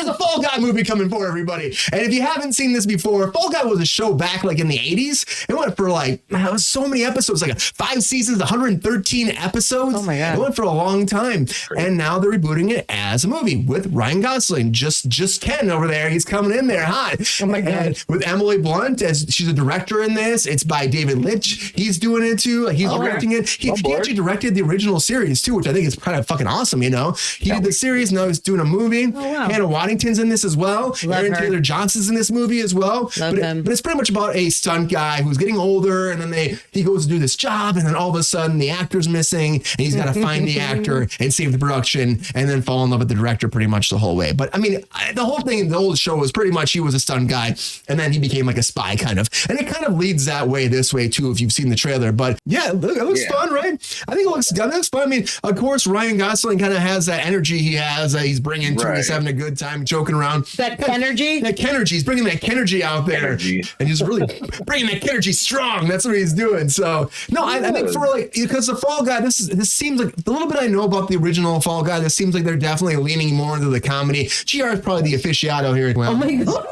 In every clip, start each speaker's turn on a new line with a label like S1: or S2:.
S1: there's a Fall Guy movie coming for everybody. And if you haven't seen this before, Fall Guy was a show back like in the 80s. It went for like, man, it was so many episodes, like 5 seasons, 113 episodes.
S2: Oh my God.
S1: It went for a long time. And now they're rebooting it as a movie with Ryan Gosling. Just Ken over there. He's coming in there hot.
S2: Oh my God.
S1: And with Emily Blunt, as she's a director in this. It's by David Lynch. He's doing it too. He's directing it. He actually directed the original series too, which I think is kind of fucking awesome, you know? He did the series, now he's doing a movie. Oh, wow. Hannah Waddington's in this as well. Aaron Taylor Johnson's in this movie as well. But it's pretty much about a stunt guy who's getting older, and then he goes to do this job, and then all of a sudden the actor's missing, and he's got to find the actor and save the production, and then fall in love with the director pretty much the whole way. But I mean, the whole thing, the whole show was pretty much he was a stunt guy, and then he became like a spy kind of. And it kind of leads that way this way too, if you've seen the trailer. But yeah, it looks fun, right? I think it looks fun. I mean, of course, Ryan Gosling kind of has that energy he has. He's bringing to it. He's having a good time, joking around.
S2: That energy?
S1: That energy. He's bringing that energy out there. And he's really bringing that energy strong. That's what he's doing. So, no, I think for like, because the Fall Guy, this seems like the little bit I know about the original Fall Guy, this seems like they're definitely leaning more into the comedy. GR is probably the aficionado here. Well,
S2: oh my God.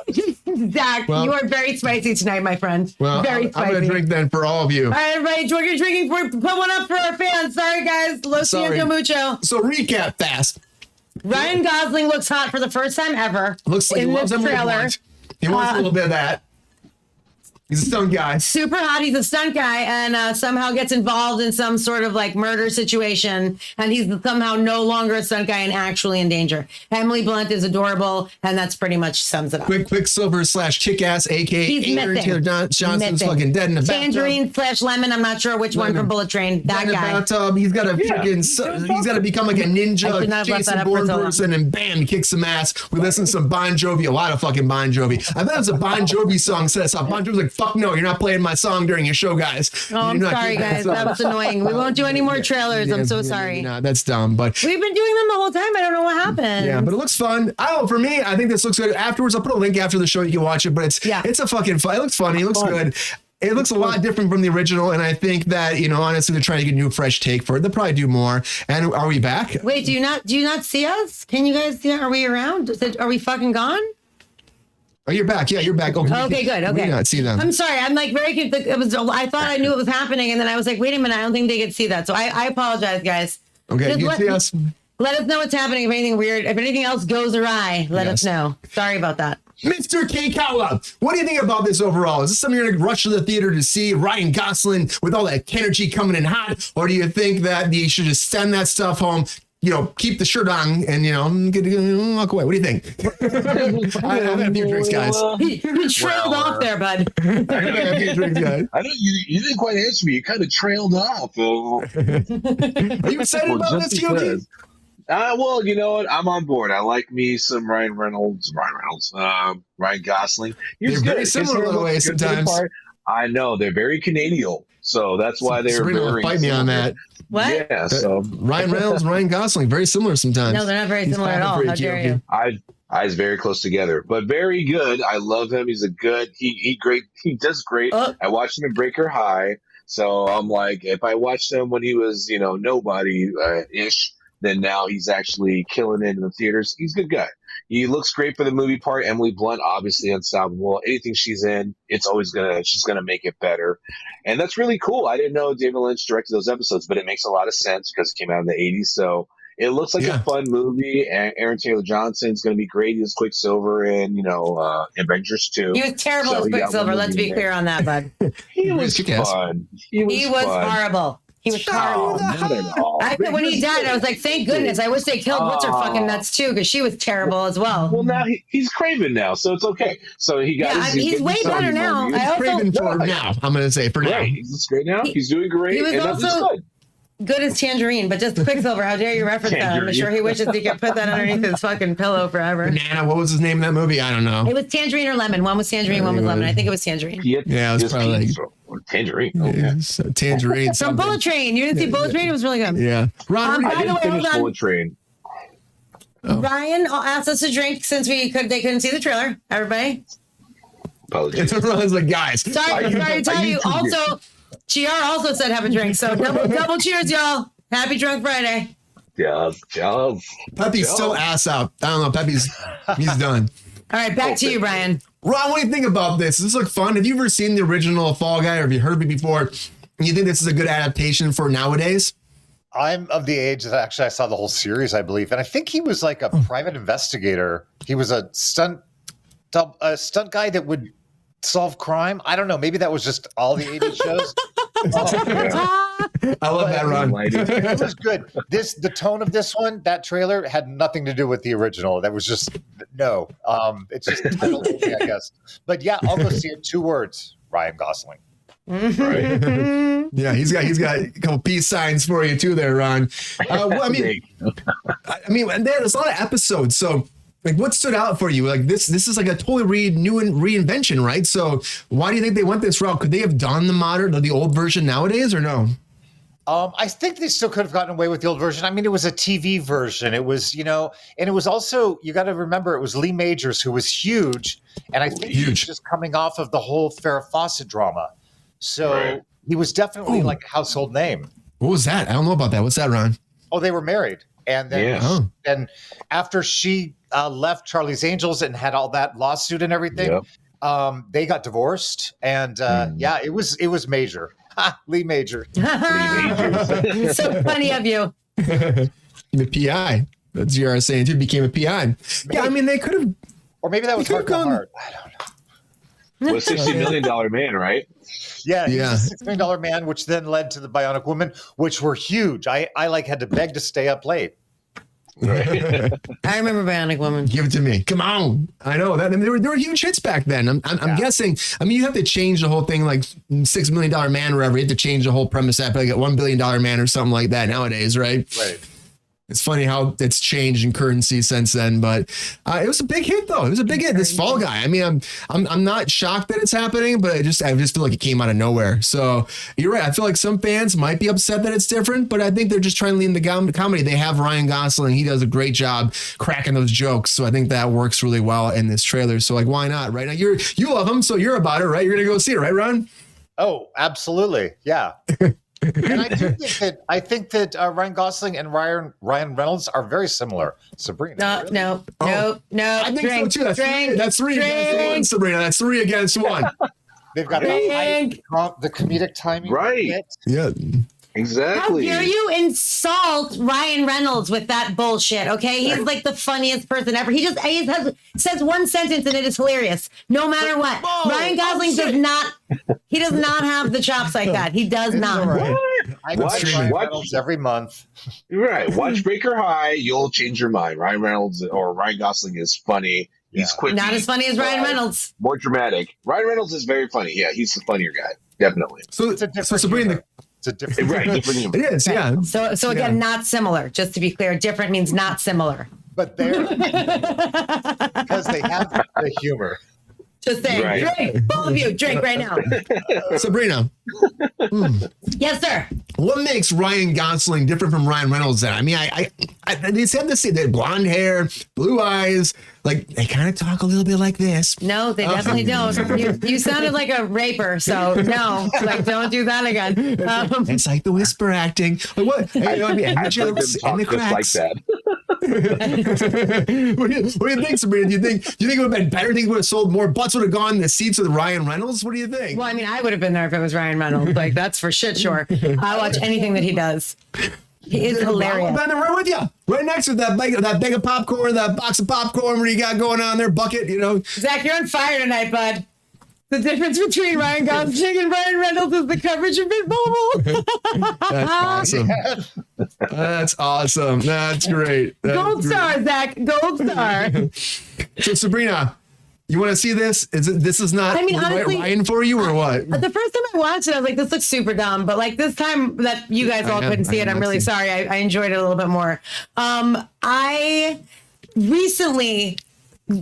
S2: Zach, you are very spicy tonight, my friend.
S1: Well,
S2: very spicy.
S1: I'm going to drink then for all of you.
S2: All right, everybody, what you're drinking for, put one up for our fans. Sorry, guys. Lo siento mucho.
S1: So recap fast.
S2: Ryan Gosling looks hot for the first time ever.
S1: Looks like he loves Emily Blunt. He wants a little bit of that. He's a stunt guy. Super
S2: hot. He's a stunt guy, and somehow gets involved in some sort of like murder situation, and he's somehow no longer a stunt guy and actually in danger. Emily Blunt is adorable, and that's pretty much sums it up.
S1: Quicksilver / Kick-Ass, aka Aaron Taylor Johnson's fucking dead in the bathtub.
S2: Tangerine / Lemon. I'm not sure which one from Bullet Train. That guy.
S1: Bathtub. He's got to he's got to become like a ninja Jason Bourne person, and bam, he kicks some ass. We listen to some Bon Jovi, a lot of fucking Bon Jovi. I bet it was a Bon Jovi song. Says Bon Jovi's like, fuck no, you're not playing my song during your show, guys.
S2: Oh, I'm sorry, guys. That was annoying. We won't do any more trailers. I'm so sorry.
S1: No, that's dumb. But
S2: we've been doing them the whole time. I don't know what happened.
S1: Yeah, but it looks fun. For me, I think this looks good. Afterwards, I'll put a link after the show. You can watch it. But it's a fucking fun. It looks funny. It looks good. It looks a lot different from the original, and I think that, honestly, they're trying to get a new, fresh take for it. They'll probably do more. And are we back?
S2: Wait, do you not see us? Can you guys see? Are we around? Are we fucking gone?
S1: Oh, you're back. Yeah, you're back.
S2: Okay, good. Okay.
S1: We not see them.
S2: I'm sorry. I'm like very confused. I thought I knew it was happening, and then I was like, wait a minute. I don't think they could see that. So I apologize, guys.
S1: Okay, you see us?
S2: Let us know what's happening. If anything weird, if anything else goes awry, let us know. Sorry about that.
S1: Mr. Kekaula, what do you think about this overall? Is this something you're going to rush to the theater to see? Ryan Gosling with all that energy coming in hot? Or do you think that you should just send that stuff home, keep the shirt on and, walk away? What do you think? I have a few drinks, guys.
S2: You trailed off there, bud.
S1: I have a few drinks, guys.
S3: I know you didn't quite answer me. You kind of trailed off.
S1: Are you excited about this, Keoki?
S3: Well, you know what? I'm on board. I like me some Ryan Gosling.
S1: They're very similar in a way sometimes.
S3: I know they're very Canadian, so that's why they're very.
S1: Fight me on that.
S2: What?
S3: Yeah. So
S1: Ryan Reynolds, Ryan Gosling, very similar sometimes.
S2: No, they're not very similar at all. How dare you?
S3: Eyes very close together, but very good. I love him. He's a good. He does great. I watched him in Breaker High, so I'm like, if I watched him when he was nobody ish. Then now he's actually killing it in the theaters. He's a good guy. He looks great for the movie part. Emily Blunt, obviously unstoppable. Anything she's in, she's gonna make it better. And that's really cool. I didn't know David Lynch directed those episodes, but it makes a lot of sense because it came out in the 80s. So it looks like a fun movie. And Aaron Taylor Johnson's gonna be great. He's Quicksilver in, Avengers 2.
S2: He was terrible as Quicksilver. Let's be clear on that, bud.
S3: He was fun. He was
S2: horrible. He was horrible.
S3: Not at all.
S2: When he died, I was like, thank goodness. I wish they killed what's her fucking nuts too, because she was terrible as well.
S3: Well, now he's Craven now, so it's okay. So he got.
S2: He's way better now.
S1: He's Craven for now. I'm going to say for now.
S3: He's great now. He's doing great.
S2: He was also good as Tangerine, but just Quicksilver. How dare you reference that? I'm sure he wishes he could put that underneath his fucking pillow forever.
S1: Banana. What was his name in that movie? I don't know.
S2: It was Tangerine or Lemon. One was Tangerine, one was Lemon. I think it was Tangerine.
S1: Yeah, it was probably
S3: Tangerine.
S1: Tangerine.
S2: From Bullet Train. You didn't see Bullet Train? It was really good.
S1: Yeah.
S3: Ron, I didn't finish Bullet Train.
S2: Ryan asked us to drink since they couldn't see the trailer. Everybody.
S3: Apologies.
S1: Ron's like, guys.
S2: Sorry to tell you. Also, GR also said have a drink. So double cheers, y'all. Happy Drunk Friday.
S3: Just.
S1: Pepe's still ass out. I don't know. He's done.
S2: All right, back to you, Brian.
S1: Ron, what do you think about this? Does this look fun? Have you ever seen the original Fall Guy, or have you heard of it before? And you think this is a good adaptation for nowadays?
S4: I'm of the age that actually I saw the whole series, I believe, and I think he was like a private investigator. He was a stunt guy that would solve crime. I don't know. Maybe that was just all the 80s shows.
S1: I love that, Ron.
S4: It was good. The tone of this one, that trailer had nothing to do with the original. That was just no. It's just the title, I guess. But yeah, I'll go see it. 2 words: Ryan Gosling.
S1: Right. Yeah, he's got a couple peace signs for you too, there, Ron. Well, I mean, and there's a lot of episodes. So, like, what stood out for you? Like, this is like a totally new reinvention, right? So, why do you think they went this route? Could they have done the old version nowadays, or no?
S4: I think they still could have gotten away with the old version. I mean, it was a TV version. It was, and it was also, you got to remember, it was Lee Majors, who was huge. And I think he was just coming off of the whole Farrah Fawcett drama. So he was definitely like a household name.
S1: What was that? I don't know about that. What's that, Ron?
S4: Oh, they were married. And then and after she left Charlie's Angels and had all that lawsuit and everything, they got divorced. And it was major. Lee Major.
S2: So funny of you.
S1: The PI. That's you're saying too. Became a PI. Maybe. Yeah, I mean they could have.
S4: Or maybe that was Heart to Heart. I don't know.
S3: Was $60 million man, right?
S4: Yeah, he was a $6 million man, which then led to the Bionic Woman, which were huge. I had to beg to stay up late.
S1: Right.
S2: I remember Bionic Woman.
S1: Give it to me. Come on. I know that. I mean, there were huge hits back then. I'm guessing. I mean, you have to change the whole thing, like $6 million man or whatever. You have to change the whole premise up, like a $1 billion man or something like that nowadays, right?
S4: Right.
S1: It's funny how it's changed in currency since then, but it was a big hit though. It was a big hit. This Fall Guy. I mean, I'm not shocked that it's happening, but I just feel like it came out of nowhere. So you're right. I feel like some fans might be upset that it's different, but I think they're just trying to lean the comedy. They have Ryan Gosling. He does a great job cracking those jokes. So I think that works really well in this trailer. So like, why not? Right now, you love him, so you're about it, right? You're gonna go see it, right, Ron?
S4: Oh, absolutely. Yeah. And I think that Ryan Gosling and Ryan Reynolds are very similar. Sabrina.
S2: No.
S1: I think so too. That's three against one, Sabrina. That's 3 against 1.
S4: They've got the comedic timing.
S3: Right.
S1: Yeah.
S3: Exactly.
S2: How dare you insult Ryan Reynolds with that bullshit? Okay, he's like the funniest person ever. He says one sentence and it is hilarious, no matter what. Ryan Gosling does not. He does not have the chops like that. He does not.
S4: Right. I watch Ryan Reynolds every month.
S3: Right. Watch Breaker High. You'll change your mind. Ryan Reynolds or Ryan Gosling is funny. He's quick.
S2: Not as funny as Ryan Reynolds.
S3: More dramatic. Ryan Reynolds is very funny. Yeah, he's the funnier guy. Definitely.
S1: So Sabrina.
S4: It's a different,
S3: different humor.
S1: It is, yeah.
S2: So again, not similar. Just to be clear, different means not similar.
S4: But they're because they have the humor.
S2: Just saying, drink, both of you, drink right now.
S1: Sabrina.
S2: Yes, sir.
S1: What makes Ryan Gosling different from Ryan Reynolds then? I mean, I they said this, they had blonde hair, blue eyes, like they kind of talk a little bit like this.
S2: No, they definitely don't. You sounded like a raper, so no, like don't do that again.
S1: It's like the whisper acting. Like what?
S3: I jokes in the cracks. Like that.
S1: What do you think, Sabrina? Do you think it would have been better? Do you think it would have sold more? Butts would have gone in the seats with Ryan Reynolds? What do you think?
S2: Well, I mean, I would have been there if it was Ryan Reynolds. Like that's for shit sure. I watch anything that he does. He is hilarious.
S1: I'll be right with you. Right next to that bag of popcorn, that box of popcorn. What do you got going on there? Bucket,
S2: Zach, you're on fire tonight, bud. The difference between Ryan Gosling and Ryan Reynolds is the coverage of Mint Mobile.
S1: That's awesome. That's awesome. That's great.
S2: Gold star, Zach. Gold star.
S1: So, Sabrina, you want to see this? This is not honestly, Ryan for you or what?
S2: The first time I watched it, I was like, this looks super dumb. But like this time that you guys all couldn't see it, I'm really sorry. I enjoyed it a little bit more. I recently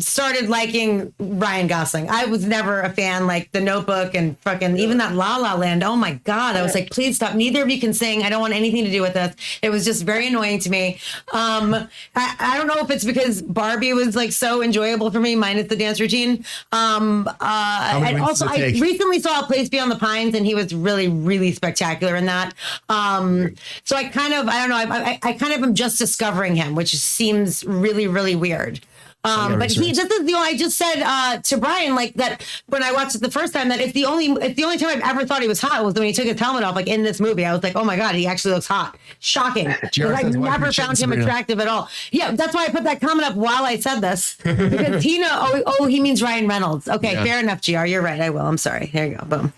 S2: started liking Ryan Gosling. I was never a fan, like The Notebook and fucking even that La La Land. Oh my God. I was like, please stop. Neither of you can sing. I don't want anything to do with this. It was just very annoying to me. I don't know if it's because Barbie was like so enjoyable for me, minus the dance routine. And also I recently saw A Place Beyond the Pines and he was really, really spectacular in that. So I kind of am just discovering him, which seems really, really weird. But this is I just said to Brian, like, that when I watched it the first time, that it's the only time I've ever thought he was hot was when he took his helmet off, like in this movie. I was like, oh my God, he actually looks hot. Shocking. Because I've never found him attractive at all. Yeah, that's why I put that comment up while I said this. Because Tina, he means Ryan Reynolds. Okay, fair enough, GR. You're right. I will. I'm sorry. There you go. Boom.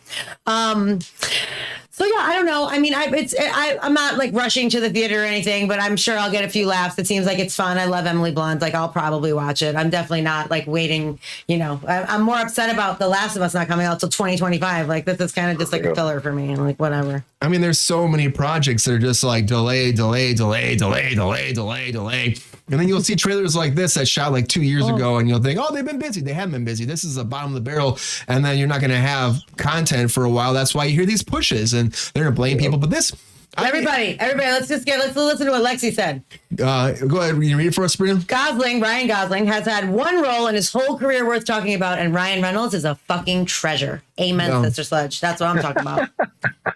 S2: So yeah, I don't know. I mean, I'm not like rushing to the theater or anything, but I'm sure I'll get a few laughs. It seems like it's fun. I love Emily Blunt. Like, I'll probably watch it. I'm definitely not like waiting. I'm more upset about The Last of Us not coming out till 2025. Like, this is kind of just like a filler for me. And like, whatever.
S1: I mean, there's so many projects that are just like delay. And then you'll see trailers like this that shot like 2 years ago, and you'll think, oh, they've been busy. They haven't been busy. This is the bottom of the barrel. And then you're not going to have content for a while. That's why you hear these pushes, and they're going to blame people. But this...
S2: Everybody, let's listen to what Lexi said.
S1: Go ahead. Will you read it for us, Sabrina?
S2: Ryan Gosling has had one role in his whole career worth talking about, and Ryan Reynolds is a fucking treasure. Amen, Sister Sludge. That's what I'm talking about.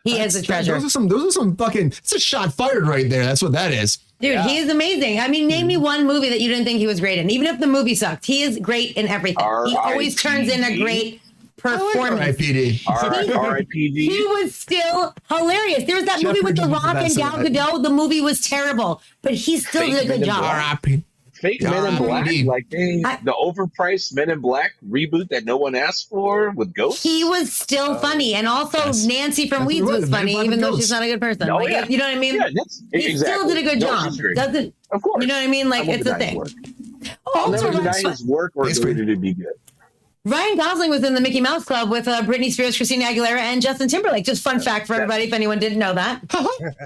S2: He is a treasure. Those are some fucking... It's a shot fired right there. That's what that is. Dude, he is amazing. I mean, name me one movie that you didn't think he was great in. Even if the movie sucked, he is great in everything. He always turns in a great performance.
S3: R.I.P.D.
S2: He was still hilarious. There was that movie with The Rock and Gal Gadot. The movie was terrible, but he still did a good job.
S1: R.I.P.
S3: Fake Men in Black, like the overpriced Men in Black reboot that no one asked for with Ghosts.
S2: He was still funny, and also Nancy from Weeds was funny, even though she's not a good person.
S3: Oh,
S2: like, you know what I mean?
S3: Yeah,
S2: he still did a good job. Doesn't?
S3: Of course.
S2: You know what I mean? Like, it's a thing.
S3: I'll never deny his work or ability to be good.
S2: Ryan Gosling was in the Mickey Mouse Club with Britney Spears, Christina Aguilera, and Justin Timberlake. Just fun fact for everybody, if anyone didn't know that.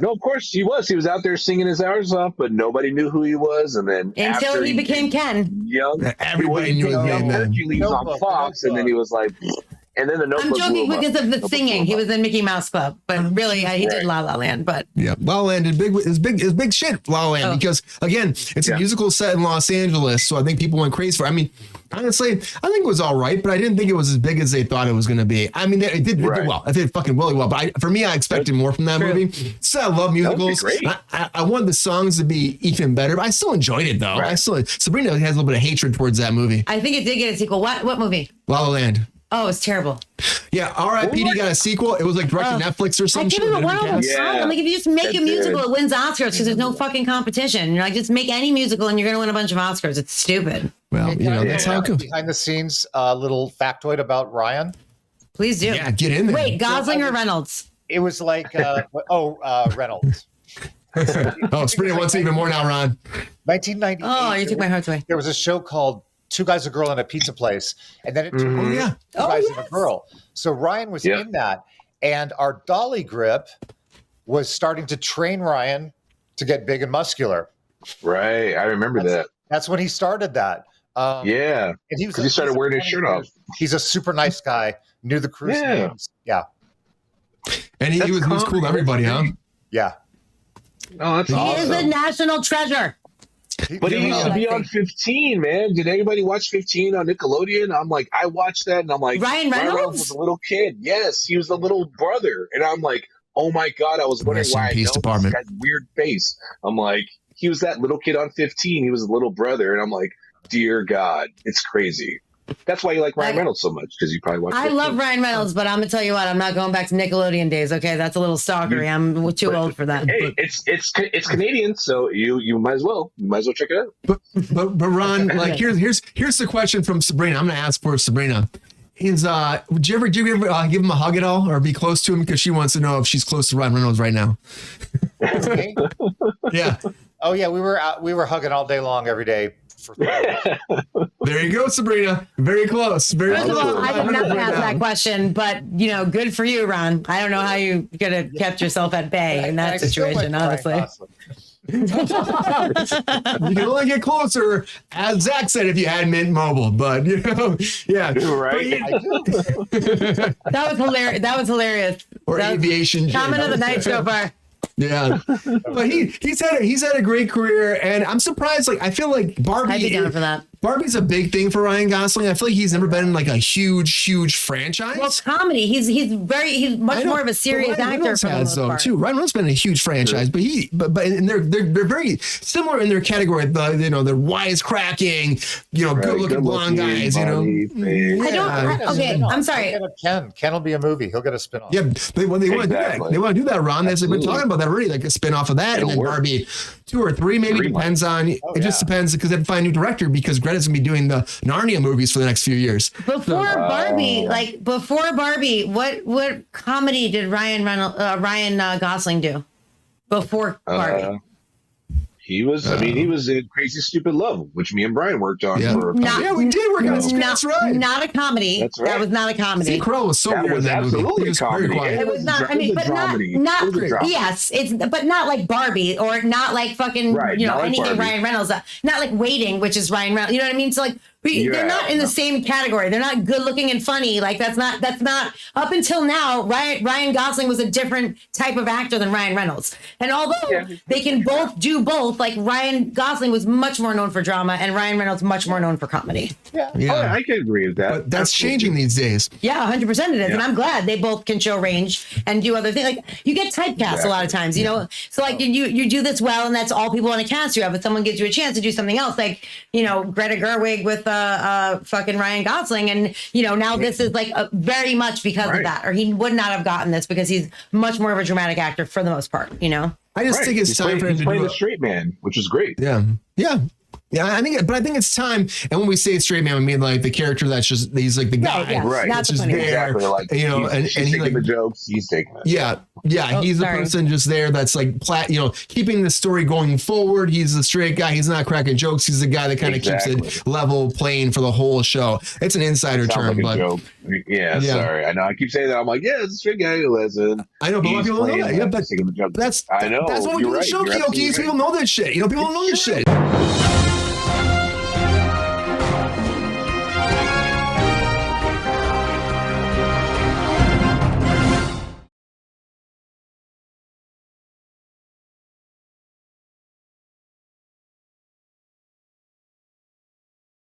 S3: No, of course he was. He was out there singing his hours off, but nobody knew who he was. And then
S2: until he became Ken.
S3: Young,
S1: everybody knew his name.
S3: Hercules on Fox, and then he was like. And then the Notebook.
S2: I'm joking because of the singing. He was in Mickey Mouse Club, but really he did La La Land. But
S1: La La Land is big shit. La La Land because again, it's a musical set in Los Angeles, so I think people went crazy for it. I mean, honestly, I think it was all right, but I didn't think it was as big as they thought it was going to be. I mean, it did well. It did fucking really well. But for me, I expected more from that movie. So I love musicals. I wanted the songs to be even better, but I still enjoyed it though. Sabrina has a little bit of hatred towards that movie.
S2: I think it did get a sequel. What movie?
S1: La La Land.
S2: Oh, it's terrible.
S1: Yeah, R.I.P.D. got a sequel. It was like direct to Netflix or something.
S2: I give it one over time. I'm like, if you just make a musical, it wins Oscars because there's no fucking competition. You're like, just make any musical and you're going to win a bunch of Oscars. It's stupid.
S1: Well, that's how it goes.
S4: Behind the scenes, little factoid about Ryan.
S2: Please do.
S1: Yeah, get in there.
S2: Wait, Gosling or Reynolds?
S4: It was like, Reynolds.
S1: Sabrina wants even more now, Ron.
S4: 1998.
S2: Oh, you took my heart away.
S4: There was a show called Two Guys, a Girl, and a Pizza Place, and then it turned into Two Guys and a Girl. So Ryan was in that, and our dolly grip was starting to train Ryan to get big and muscular.
S3: Right, I remember that.
S4: That's when he started that. And
S3: he started wearing his shirt off.
S4: He's a super nice guy. Knew the crew's names. Yeah,
S1: and he was cool to everybody, huh?
S4: Yeah.
S3: Oh, that's awesome.
S2: He is a national treasure.
S3: But he used to be on 15, man. Did anybody watch 15 on Nickelodeon? I'm like, I watched that, and I'm like,
S2: Ryan Reynolds
S3: was a little kid. Yes, he was the little brother, and I'm like, oh my God, I was wondering why I know this guy's weird face. I'm like, he was that little kid on 15. He was a little brother, and I'm like, dear God, it's crazy. That's why you like Ryan Reynolds so much, because you probably watch.
S2: I love Ryan Reynolds, but I'm gonna tell you what, I'm not going back to Nickelodeon days. Okay, that's a little stalkery. I'm too old for that.
S3: Hey, it's Canadian, so you might as well check it out.
S1: But Ron, like here's the question from Sabrina. I'm gonna ask for Sabrina. Would you ever give him a hug at all, or be close to him, because she wants to know if she's close to Ryan Reynolds right now? Yeah.
S4: Oh yeah, we were hugging all day long every day.
S1: There you go, Sabrina. Very close.
S2: First of all, I did not ask that question, but good for you, Ron. I don't know how you could have kept yourself at bay in that situation, honestly.
S1: You can only get closer, as Zach said, if you had Mint Mobile. But yeah,
S3: right.
S2: That was hilarious. That was hilarious.
S1: Or
S2: that
S1: aviation.
S2: Comment of the night so far.
S1: Yeah, but he's had a great career, and I'm surprised. Like, I feel like
S2: I'd be down for that.
S1: Barbie's a big thing for Ryan Gosling. I feel like he's never been in like a huge franchise.
S2: Well, comedy. He's much more of a serious actor for the most part.
S1: Too. Ryan Reynolds been in a huge franchise, but and they're very similar in their category. The the wisecracking, good looking blonde guys.
S2: I don't. Okay, I'm sorry.
S4: Ken will be a movie. He'll get a spinoff.
S1: Yeah, they want to do that. They want to do that, Ron. They've been talking about that already, like a spinoff of that, and then Barbie 2 or 3 maybe depends on. It just depends because they have to find a new director because Greta's gonna be doing the Narnia movies for the next few years.
S2: Before Barbie, what comedy did Ryan Gosling do before Barbie?
S3: He was in Crazy Stupid Love, which me and Brian worked on.
S1: Yeah, we did work on it. That's right.
S2: Not a comedy.
S3: That's right.
S2: That was not a comedy.
S1: Steve Carell was so weird in that movie. He was
S3: comedy.
S1: very quiet.
S2: It was not. I mean, but not. Yes, but not like Barbie or not like fucking anything Barbie. Ryan Reynolds. Not like Waiting, which is Ryan Reynolds. You know what I mean? So like. They're not in the same category. They're not good looking and funny. Like that's not up until now. Ryan Gosling was a different type of actor than Ryan Reynolds. And although they can both do both, like Ryan Gosling was much more known for drama and Ryan Reynolds much more known for comedy.
S3: Yeah. I can agree with that.
S1: But that's changing these days.
S2: Yeah, 100% it is. Yeah. And I'm glad they both can show range and do other things. Like you get typecast a lot of times, So like you do this well and that's all people want to cast you at, but someone gives you a chance to do something else. Like, Greta Gerwig with fucking Ryan Gosling, and now this is like very much because of that, or he would not have gotten this because he's much more of a dramatic actor for the most part.
S1: I just think it's time for him to
S3: play
S1: do
S3: the straight man, which is great.
S1: Yeah, I think it's time. And when we say straight man, we mean like the character that's just he's like the guy,
S3: right?
S2: That's
S1: just there,
S3: exactly. Like
S1: and he like
S3: the jokes, he's taking it.
S1: Yeah, he's the person just there that's like keeping the story going forward. He's the straight guy. He's not cracking jokes. He's the guy that kind of keeps it level playing for the whole show. It's an insider term,
S3: like
S1: but
S3: yeah, sorry. I know. I keep saying that. I'm like, it's a straight guy who listen.
S1: I know, but a lot of people know that. Yeah, but that's
S3: I know.
S1: That's what we do the show, Keoki. People know that shit. People don't know this shit.